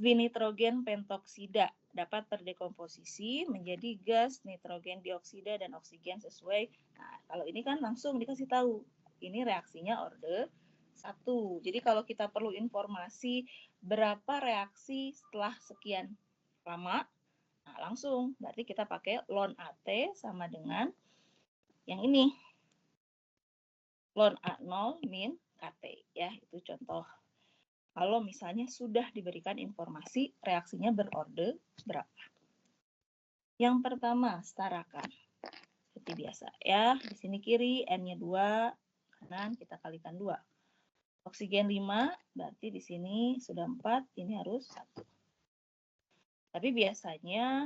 Dinitrogen pentoksida dapat terdekomposisi menjadi gas nitrogen dioksida dan oksigen sesuai. Nah, kalau ini kan langsung dikasih tahu. Ini reaksinya orde 1. Jadi kalau kita perlu informasi berapa reaksi setelah sekian lama, nah langsung berarti kita pakai ln AT sama dengan yang ini. Ln A0 min KT ya, itu contoh. Kalau misalnya sudah diberikan informasi reaksinya berorde berapa. Yang pertama, setarakan. Seperti biasa ya, di sini kiri N-nya 2, kanan kita kalikan 2. Oksigen 5, berarti di sini sudah 4, ini harus 1. Tapi biasanya,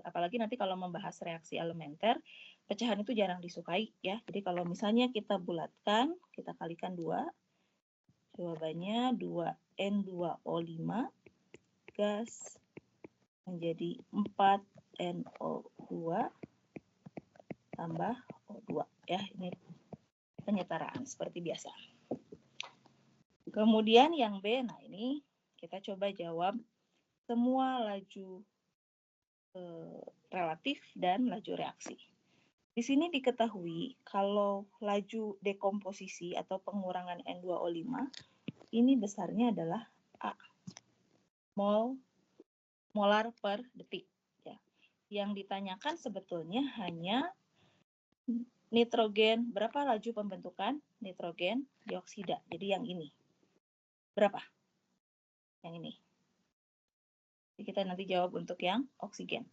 apalagi nanti kalau membahas reaksi elementer, pecahan itu jarang disukai ya. Jadi kalau misalnya kita bulatkan, kita kalikan 2, jawabannya 2N2O5 gas menjadi 4NO2 tambah O2 ya, ini penyetaraan seperti biasa. Kemudian yang B, nah ini kita coba jawab semua laju relatif dan laju reaksi. Di sini diketahui kalau laju dekomposisi atau pengurangan N2O5 ini besarnya adalah A, molar per detik. Ya. Yang ditanyakan sebetulnya hanya nitrogen, berapa laju pembentukan nitrogen dioksida. Jadi yang ini. Berapa? Yang ini. Jadi kita nanti jawab untuk yang oksigen.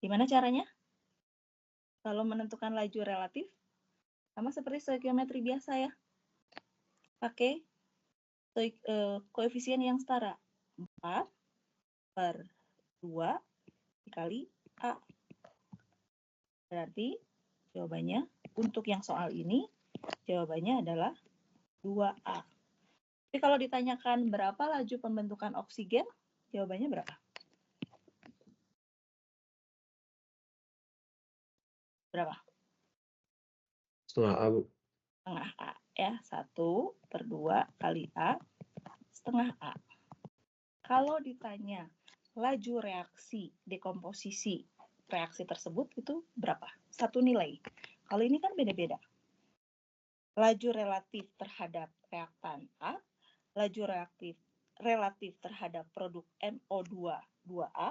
Gimana caranya? Kalau menentukan laju relatif, sama seperti stoikiometri biasa ya. Pakai koefisien yang setara. 4 per 2 dikali A. Berarti jawabannya untuk yang soal ini, jawabannya adalah 2A. Tapi kalau ditanyakan berapa laju pembentukan oksigen, jawabannya berapa? Berapa? Setengah A, Bu. Setengah A ya, 1 per 2 kali A, setengah A. Kalau ditanya laju reaksi dekomposisi reaksi tersebut itu berapa? Satu nilai. Kalau ini kan beda-beda. Laju relatif terhadap reaktan A, laju relatif terhadap produk NO2 2A,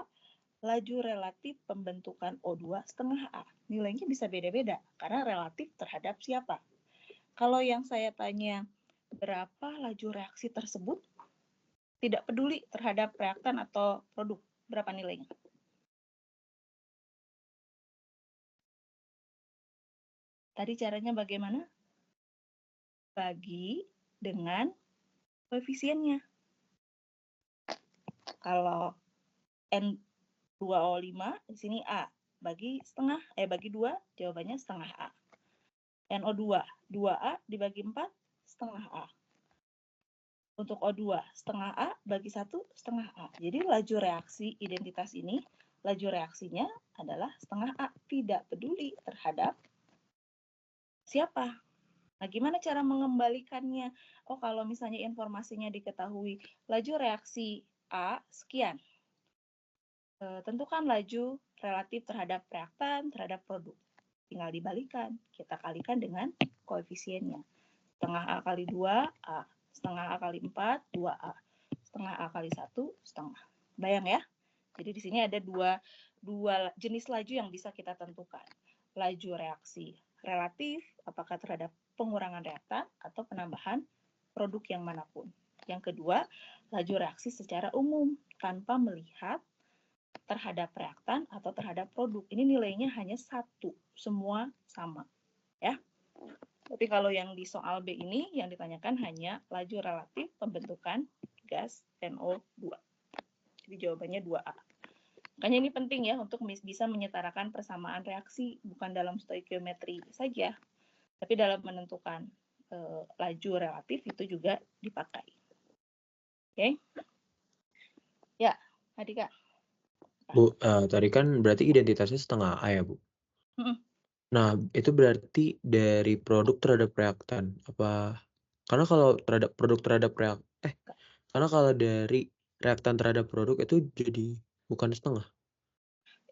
laju relatif pembentukan O2 setengah A. Nilainya bisa beda-beda karena relatif terhadap siapa. Kalau yang saya tanya berapa laju reaksi tersebut, tidak peduli terhadap reaktan atau produk, berapa nilainya? Tadi caranya bagaimana? Bagi dengan koefisiennya. Kalau N2O5 di sini A, bagi 2 jawabannya setengah A. NO2 2A dibagi 4 setengah A. Untuk O2 setengah A bagi 1 setengah A. Jadi laju reaksi identitas ini, laju reaksinya adalah setengah A, tidak peduli terhadap siapa. Nah, gimana cara mengembalikannya? Oh, kalau misalnya informasinya diketahui laju reaksi A sekian. Tentukan laju relatif terhadap reaktan, terhadap produk. Tinggal dibalikan. Kita kalikan dengan koefisiennya. Setengah A kali 2, A. Setengah A kali 4, 2A. Setengah A kali 1, setengah. Bayang ya? Jadi di sini ada dua jenis laju yang bisa kita tentukan. Laju reaksi relatif, apakah terhadap pengurangan reaktan atau penambahan produk yang manapun. Yang kedua, laju reaksi secara umum tanpa melihat terhadap reaktan atau terhadap produk. Ini nilainya hanya 1, semua sama. Ya. Tapi kalau yang di soal B ini yang ditanyakan hanya laju relatif pembentukan gas NO2. Jadi jawabannya 2A. Makanya ini penting ya untuk bisa menyetarakan persamaan reaksi, bukan dalam stoikiometri saja, tapi dalam menentukan laju relatif itu juga dipakai. Oke? Ya, Adika. Bu, tadi kan berarti identitasnya setengah A ya, Bu? Nah, itu berarti dari produk terhadap reaktan. Apa? Karena kalau terhadap produk terhadap Karena kalau dari reaktan terhadap produk itu jadi bukan setengah.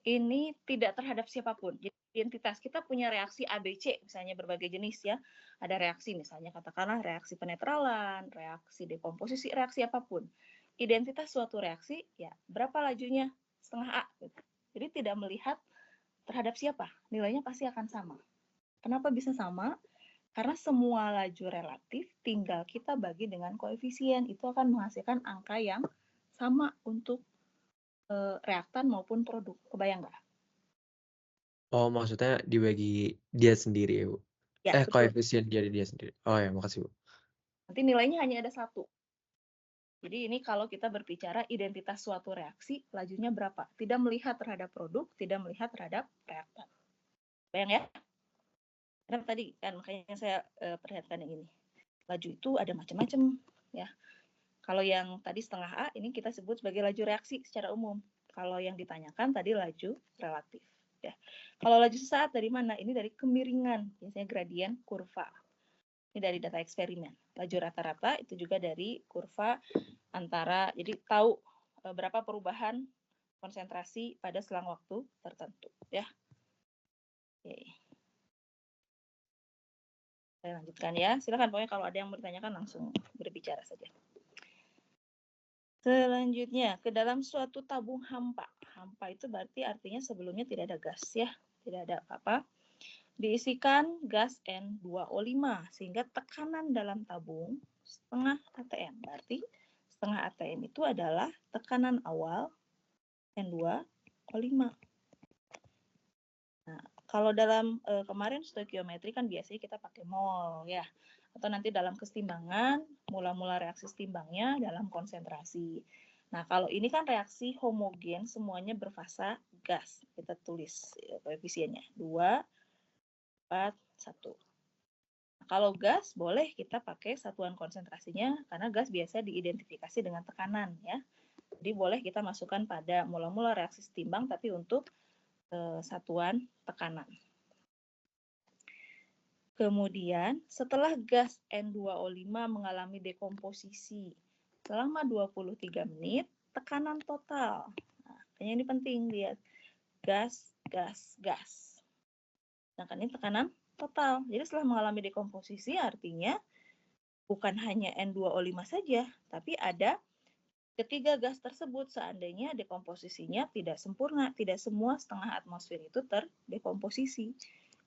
Ini tidak terhadap siapapun. Jadi identitas kita punya reaksi ABC, misalnya berbagai jenis ya. Ada reaksi misalnya katakanlah reaksi penetralan, reaksi dekomposisi, reaksi apapun. Identitas suatu reaksi ya berapa lajunya? Setengah A. Gitu. Jadi tidak melihat terhadap siapa, nilainya pasti akan sama. Kenapa bisa sama? Karena semua laju relatif tinggal kita bagi dengan koefisien, itu akan menghasilkan angka yang sama untuk reaktan maupun produk. Kebayang nggak? Oh, maksudnya dibagi dia sendiri ya, Bu? Ya, betul. Koefisien dari dia sendiri. Oh ya, makasih, Bu. Nanti nilainya hanya ada 1. Jadi ini kalau kita berbicara identitas suatu reaksi, lajunya berapa? Tidak melihat terhadap produk, tidak melihat terhadap reaktan. Bayang ya? Karena tadi kan makanya saya perhatikan yang ini. Laju itu ada macam-macam ya. Kalau yang tadi setengah A, ini kita sebut sebagai laju reaksi secara umum. Kalau yang ditanyakan tadi laju relatif. Ya. Kalau laju sesaat dari mana? Ini dari kemiringan, biasanya gradien kurva. Ini dari data eksperimen. Laju rata-rata itu juga dari kurva antara, jadi tahu berapa perubahan konsentrasi pada selang waktu tertentu. Ya. Oke. Saya lanjutkan ya. Silakan pokoknya kalau ada yang bertanyakan langsung berbicara saja. Selanjutnya, ke dalam suatu tabung hampa. Hampa itu berarti artinya sebelumnya tidak ada gas ya, tidak ada apa-apa. Diisikan gas N2O5 sehingga tekanan dalam tabung setengah atm. Berarti setengah atm itu adalah tekanan awal N2O5. Nah, kalau dalam kemarin stoikiometri kan biasanya kita pakai mol ya. Atau nanti dalam kesetimbangan, mula-mula reaksi setimbangnya dalam konsentrasi. Nah, kalau ini kan reaksi homogen, semuanya berfasa gas. Kita tulis koefisiennya. 2, 4, 1. Nah, kalau gas, boleh kita pakai satuan konsentrasinya, karena gas biasa diidentifikasi dengan tekanan. Ya. Jadi boleh kita masukkan pada mula-mula reaksi setimbang, tapi untuk satuan tekanan. Kemudian, setelah gas N2O5 mengalami dekomposisi selama 23 menit, tekanan total. Nah, ini penting lihat. Gas, gas, gas. Nah, kan ini tekanan total. Jadi setelah mengalami dekomposisi artinya bukan hanya N2O5 saja, tapi ada ketiga gas tersebut seandainya dekomposisinya tidak sempurna, tidak semua setengah atmosfer itu terdekomposisi.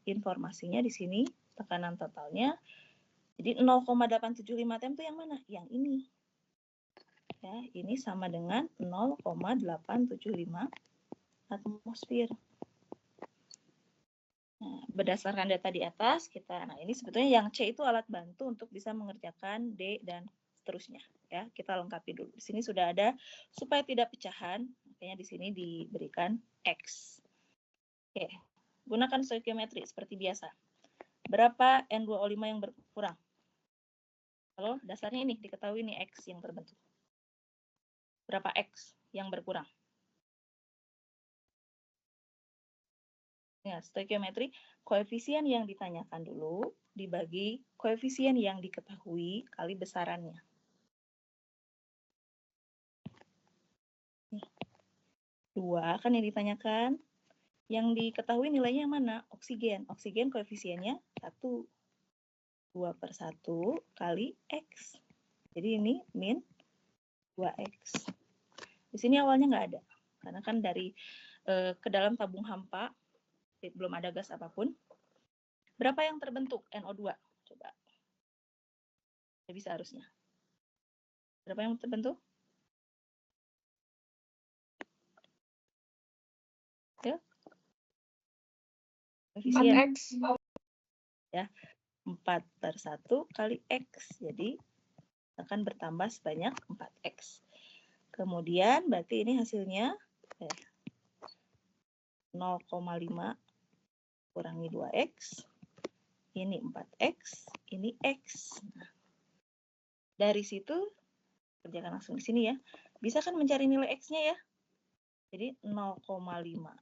Informasinya di sini tekanan totalnya. Jadi 0,875 atm itu yang mana? Yang ini. Ya, ini sama dengan 0,875 atmosfer. Nah, berdasarkan data di atas, nah ini sebetulnya yang C itu alat bantu untuk bisa mengerjakan D dan seterusnya. Ya, kita lengkapi dulu. Di sini sudah ada supaya tidak pecahan, makanya di sini diberikan X. Oke, gunakan stoikiometri seperti biasa. Berapa N2O5 yang berkurang? Kalau dasarnya ini diketahui ini X yang terbentuk. Berapa X yang berkurang? Ya, stoikiometri, koefisien yang ditanyakan dulu dibagi koefisien yang diketahui kali besarannya. Nih. 2 kan yang ditanyakan. Yang diketahui nilainya yang mana? Oksigen. Oksigen koefisiennya 1. 2/1 kali X. Jadi ini min 2X. Di sini awalnya nggak ada. Karena kan dari ke dalam tabung hampa, belum ada gas apapun. Berapa yang terbentuk? NO2. Coba. Ya bisa harusnya. Berapa yang terbentuk? Ya. Koefisien. 4X. Ya. 4/1 kali X. Jadi akan bertambah sebanyak 4X. Kemudian berarti ini hasilnya 0,5 kurangi 2X. Ini 4X, ini X. Nah, dari situ, kerjakan langsung di sini ya. Bisa kan mencari nilai X-nya ya? Jadi 0,5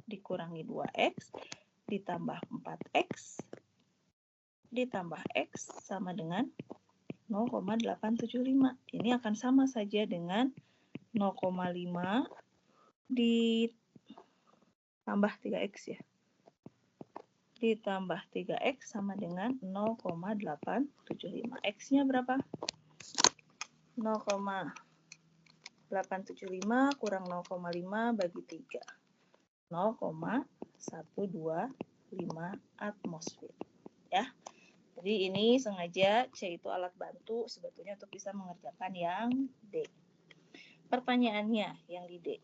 dikurangi 2X, ditambah 4X, ditambah X sama dengan 0,875. Ini akan sama saja dengan 0,5 ditambah 3X ya. Ditambah 3X sama dengan 0,875. X-nya berapa? 0,875 kurang 0,5 bagi 3. 0,125 atmosfer. Ya. Jadi ini sengaja C itu alat bantu sebetulnya untuk bisa mengerjakan yang D. Pertanyaannya yang di D.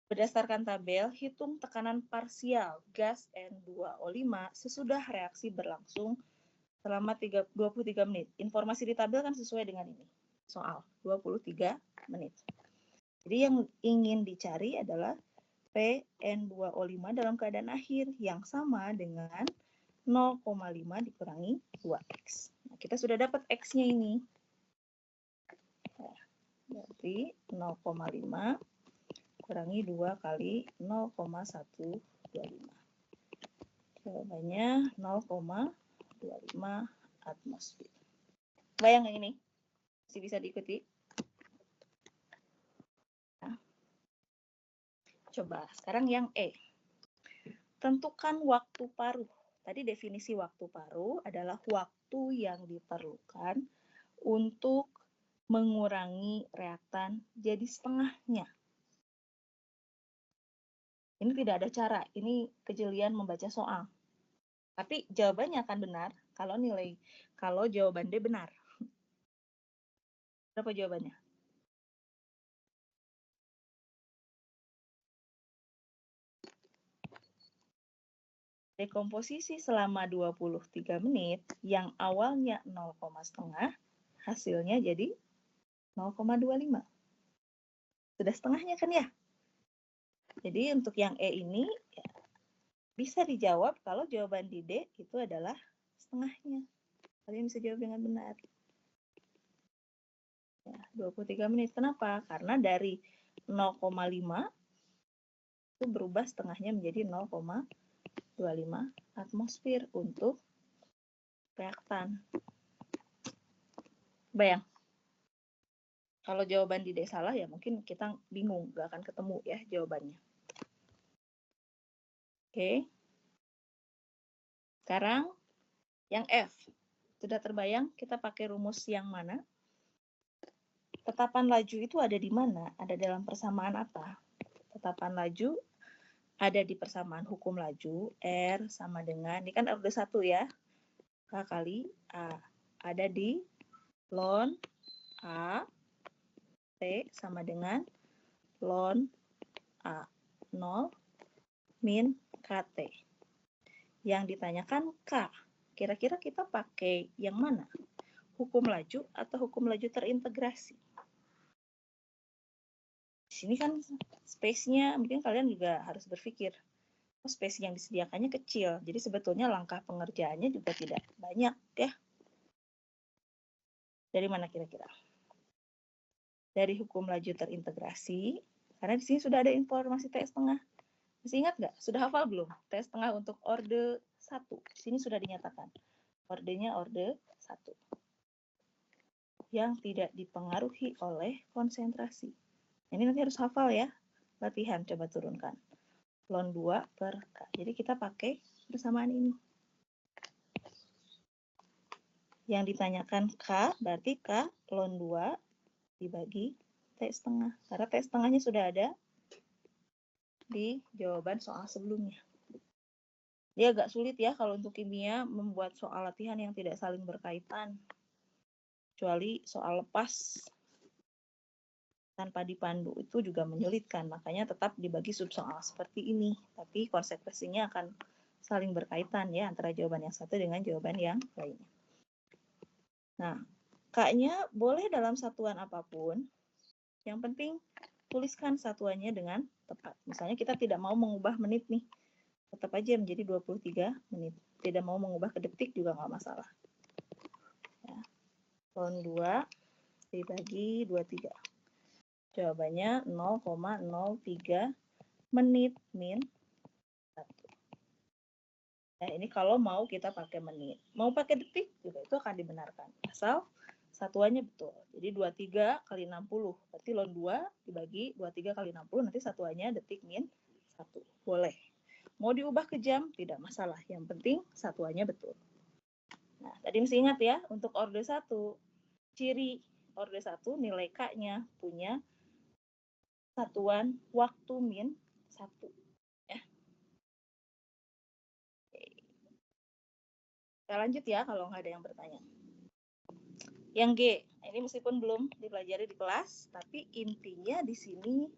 Berdasarkan tabel, hitung tekanan parsial gas N2O5 sesudah reaksi berlangsung selama 23 menit. Informasi di tabel kan sesuai dengan ini. Soal 23 menit. Jadi yang ingin dicari adalah PN2O5 dalam keadaan akhir yang sama dengan 0,5 dikurangi 2X. Nah, kita sudah dapat X-nya ini. Nah, berarti 0,5 kurangi 2 kali 0,125. Jawabannya 0,25 atmosfer. Bayang yang ini? Masih bisa diikuti? Nah. Coba, sekarang yang E. Tentukan waktu paruh. Tadi definisi waktu paruh adalah waktu yang diperlukan untuk mengurangi reaktan jadi setengahnya. Ini tidak ada cara, ini kejelian membaca soal. Tapi jawabannya akan benar kalau jawaban D benar. Berapa jawabannya? Dekomposisi selama 23 menit yang awalnya 0,5, hasilnya jadi 0,25. Sudah setengahnya kan ya? Jadi untuk yang E ini ya, bisa dijawab kalau jawaban di D itu adalah setengahnya. Kalian bisa jawab dengan benar. Ya, 23 menit. Kenapa? Karena dari 0,5 itu berubah setengahnya menjadi 0,25 atmosfer untuk reaktan. Bayang. Kalau jawaban di D salah ya mungkin kita bingung, nggak akan ketemu ya jawabannya. Oke. Sekarang yang F. Sudah terbayang kita pakai rumus yang mana? Tetapan laju itu ada di mana? Ada dalam persamaan apa? Tetapan laju ada di persamaan hukum laju. R sama dengan, ini kan orde 1 ya. K kali A. Ada di ln A. T sama dengan ln A. 0 min KT. Yang ditanyakan K. Kira-kira kita pakai yang mana? Hukum laju atau hukum laju terintegrasi? Di sini kan space-nya mungkin kalian juga harus berpikir, oh, space yang disediakannya kecil, jadi sebetulnya langkah pengerjaannya juga tidak banyak ya. Dari mana kira-kira? Dari hukum laju terintegrasi, karena di sini sudah ada informasi T setengah. Masih ingat nggak? Sudah hafal belum? T setengah untuk orde 1. Di sini sudah dinyatakan. Ordenya orde 1. Yang tidak dipengaruhi oleh konsentrasi. Ini nanti harus hafal ya. Latihan, coba turunkan. Ln 2 per K. Jadi kita pakai persamaan ini. Yang ditanyakan K, berarti K ln 2 dibagi T setengah. Karena T setengahnya sudah ada di jawaban soal sebelumnya. Dia agak sulit ya kalau untuk kimia membuat soal latihan yang tidak saling berkaitan. Kecuali soal lepas tanpa dipandu itu juga menyulitkan. Makanya tetap dibagi subsoal seperti ini. Tapi konsekuensinya akan saling berkaitan ya antara jawaban yang satu dengan jawaban yang lainnya. Nah, K-nya boleh dalam satuan apapun. Yang penting tuliskan satuannya dengan tepat. Misalnya kita tidak mau mengubah menit nih. Tetap aja menjadi 23 menit. Tidak mau mengubah ke detik juga nggak masalah. Ya. Ln 2 dibagi 23. Jawabannya 0,03 menit min 1. Nah, ini kalau mau kita pakai menit. Mau pakai detik juga itu akan dibenarkan. Asal satuannya betul. Jadi 23 kali 60. Berarti ln 2 dibagi 23 kali 60. Nanti satuannya detik min 1. Boleh. Mau diubah ke jam, tidak masalah. Yang penting satuannya betul. Nah, tadi mesti ingat ya, untuk orde 1, ciri orde 1 nilai K-nya punya satuan waktu min 1. Ya. Kita lanjut ya kalau nggak ada yang bertanya. Yang G, ini meskipun belum dipelajari di kelas, tapi intinya di sini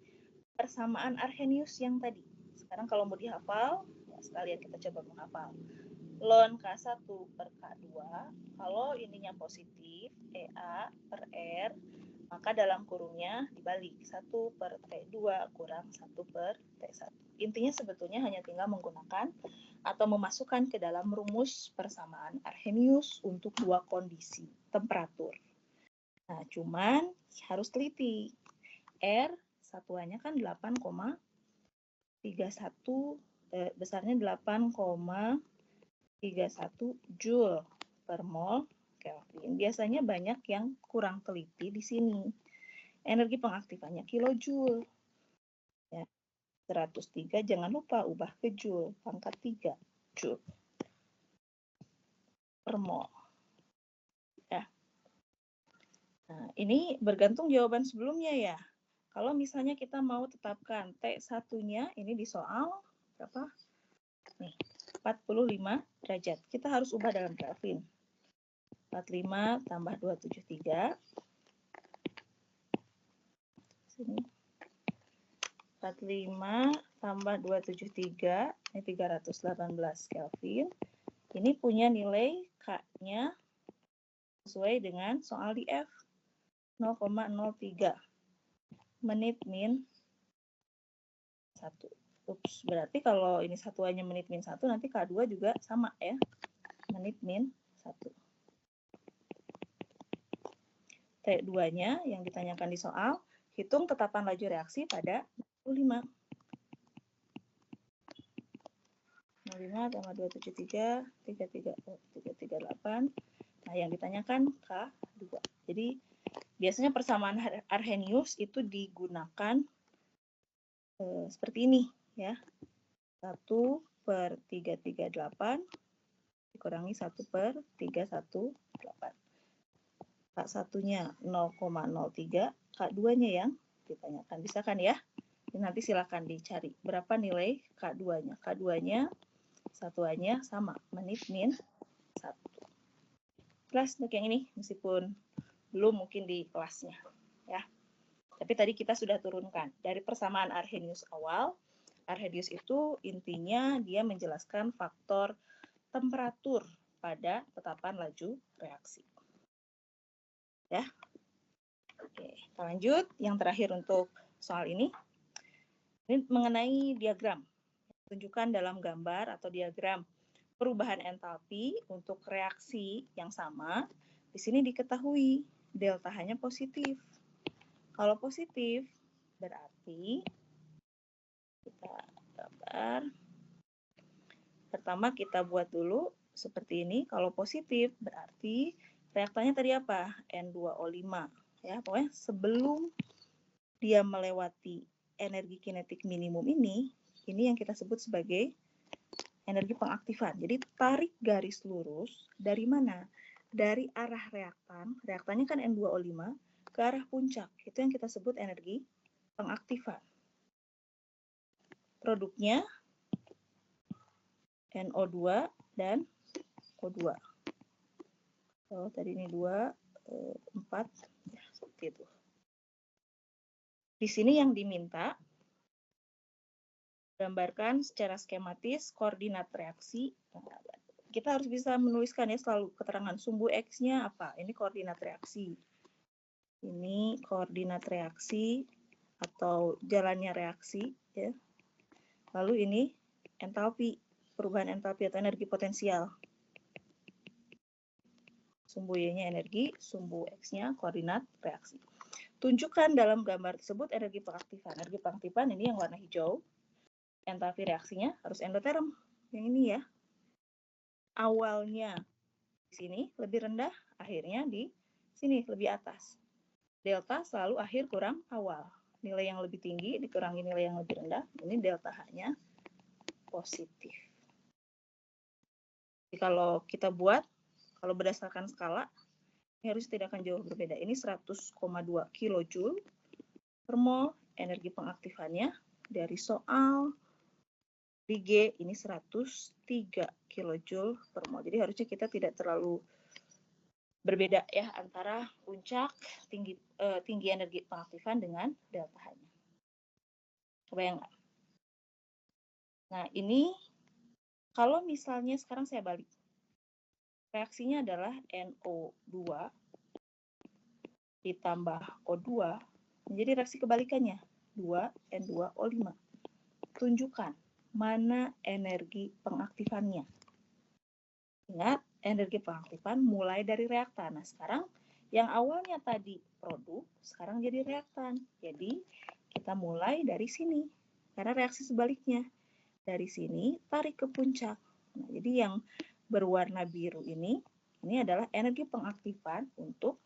persamaan Arrhenius yang tadi. Sekarang kalau mau dihafal, ya sekalian kita coba menghafal. Ln K1 per K2, kalau ininya positif, EA per R, maka dalam kurungnya dibalik. 1 per T2 kurang 1 per T1. Intinya sebetulnya hanya tinggal menggunakan atau memasukkan ke dalam rumus persamaan Arrhenius untuk dua kondisi temperatur. Nah, cuman harus teliti. R satuannya kan 8,31, besarnya 8,31 Joule per mol Kelvin. Biasanya banyak yang kurang teliti di sini. Energi pengaktifannya kilojoule. Ya, 103 jangan lupa ubah ke Joule, pangkat 3 Joule per mol. Ya. Nah, ini bergantung jawaban sebelumnya ya. Kalau misalnya kita mau tetapkan T1-nya, ini di soal berapa? Nih, 45 derajat. Kita harus ubah dalam Kelvin. 45 tambah 273. Sini. 45 tambah 273, ini 318 Kelvin. Ini punya nilai K-nya sesuai dengan soal di F. 0,03 menit min 1. Ups, berarti kalau ini satuannya menit min 1, nanti K2 juga sama ya. Menit min 1. T2-nya yang ditanyakan di soal, hitung tetapan laju reaksi pada 05. 05 tambah 273, 338. Nah, yang ditanyakan K2. Jadi, biasanya persamaan Arrhenius itu digunakan seperti ini ya. 1 per 338 dikurangi 1 per 318. K1-nya 0,03, K2-nya yang ditanyakan. Bisa kan ya? Ini nanti silakan dicari berapa nilai K2-nya. K2-nya satuannya sama, menit min 1. Kelas untuk yang ini, meskipun belum mungkin di kelasnya. Ya. Tapi tadi kita sudah turunkan. Dari persamaan Arrhenius awal, Arrhenius itu intinya dia menjelaskan faktor temperatur pada tetapan laju reaksi. Ya. Oke, kita lanjut. Yang terakhir untuk soal ini. Ini mengenai diagram. Tunjukkan dalam gambar atau diagram perubahan entalpi untuk reaksi yang sama. Di sini diketahui delta H-nya positif. Kalau positif berarti kita gambar. Pertama kita buat dulu seperti ini. Kalau positif berarti reaktannya tadi apa? N2O5. Ya, pokoknya sebelum dia melewati energi kinetik minimum ini yang kita sebut sebagai energi pengaktifan. Jadi tarik garis lurus dari mana? Dari arah reaktan, reaktannya kan N2O5, ke arah puncak. Itu yang kita sebut energi pengaktifan. Produknya NO2 dan O2. Oh, tadi ini 2, 4, ya, seperti itu. Di sini yang diminta, gambarkan secara skematis koordinat reaksi. Kita harus bisa menuliskan ya selalu keterangan sumbu X-nya apa. Ini koordinat reaksi. Ini koordinat reaksi atau jalannya reaksi. Ya. Lalu ini entalpi, perubahan entalpi atau energi potensial. Sumbu Y-nya energi, sumbu X-nya koordinat reaksi. Tunjukkan dalam gambar tersebut energi pengaktifan. Energi pengaktifan ini yang warna hijau. Entalpi reaksinya harus endoterm. Yang ini ya. awalnya di sini lebih rendah, akhirnya di sini lebih atas. Delta selalu akhir kurang awal. Nilai yang lebih tinggi dikurangi nilai yang lebih rendah, ini delta H-nya positif. Jadi kalau kita buat, kalau berdasarkan skala, ini harus tidak akan jauh berbeda. Ini 100,2 kilojoule per mol energi pengaktifannya. Dari soal di G ini 103 kilojoule per mol. Jadi harusnya kita tidak terlalu berbeda ya antara puncak tinggi energi pengaktifan dengan delta H-nya. Kebayang nggak? Nah ini kalau misalnya sekarang saya balik. Reaksinya adalah NO2 ditambah O2 menjadi reaksi kebalikannya, 2N2O5. Tunjukkan mana energi pengaktifannya. Ingat, energi pengaktifan mulai dari reaktan. Nah, sekarang yang awalnya tadi produk, sekarang jadi reaktan. Jadi, kita mulai dari sini. Karena reaksi sebaliknya. Dari sini, tarik ke puncak. Nah, jadi yang berwarna biru ini adalah energi pengaktifan untuk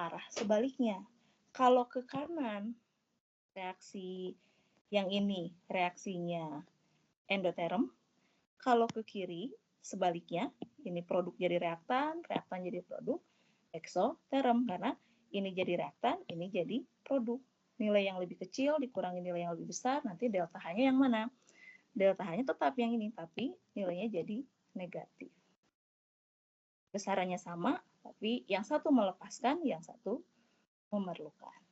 arah sebaliknya. Kalau ke kanan, reaksi yang ini reaksinya endoterm. Kalau ke kiri, sebaliknya, ini produk jadi reaktan, reaktan jadi produk, eksoterm. Karena ini jadi reaktan, ini jadi produk. Nilai yang lebih kecil dikurangi nilai yang lebih besar, nanti delta H-nya yang mana? Delta H-nya tetap yang ini, tapi nilainya jadi negatif. Besarannya sama, tapi yang satu melepaskan, yang satu memerlukan.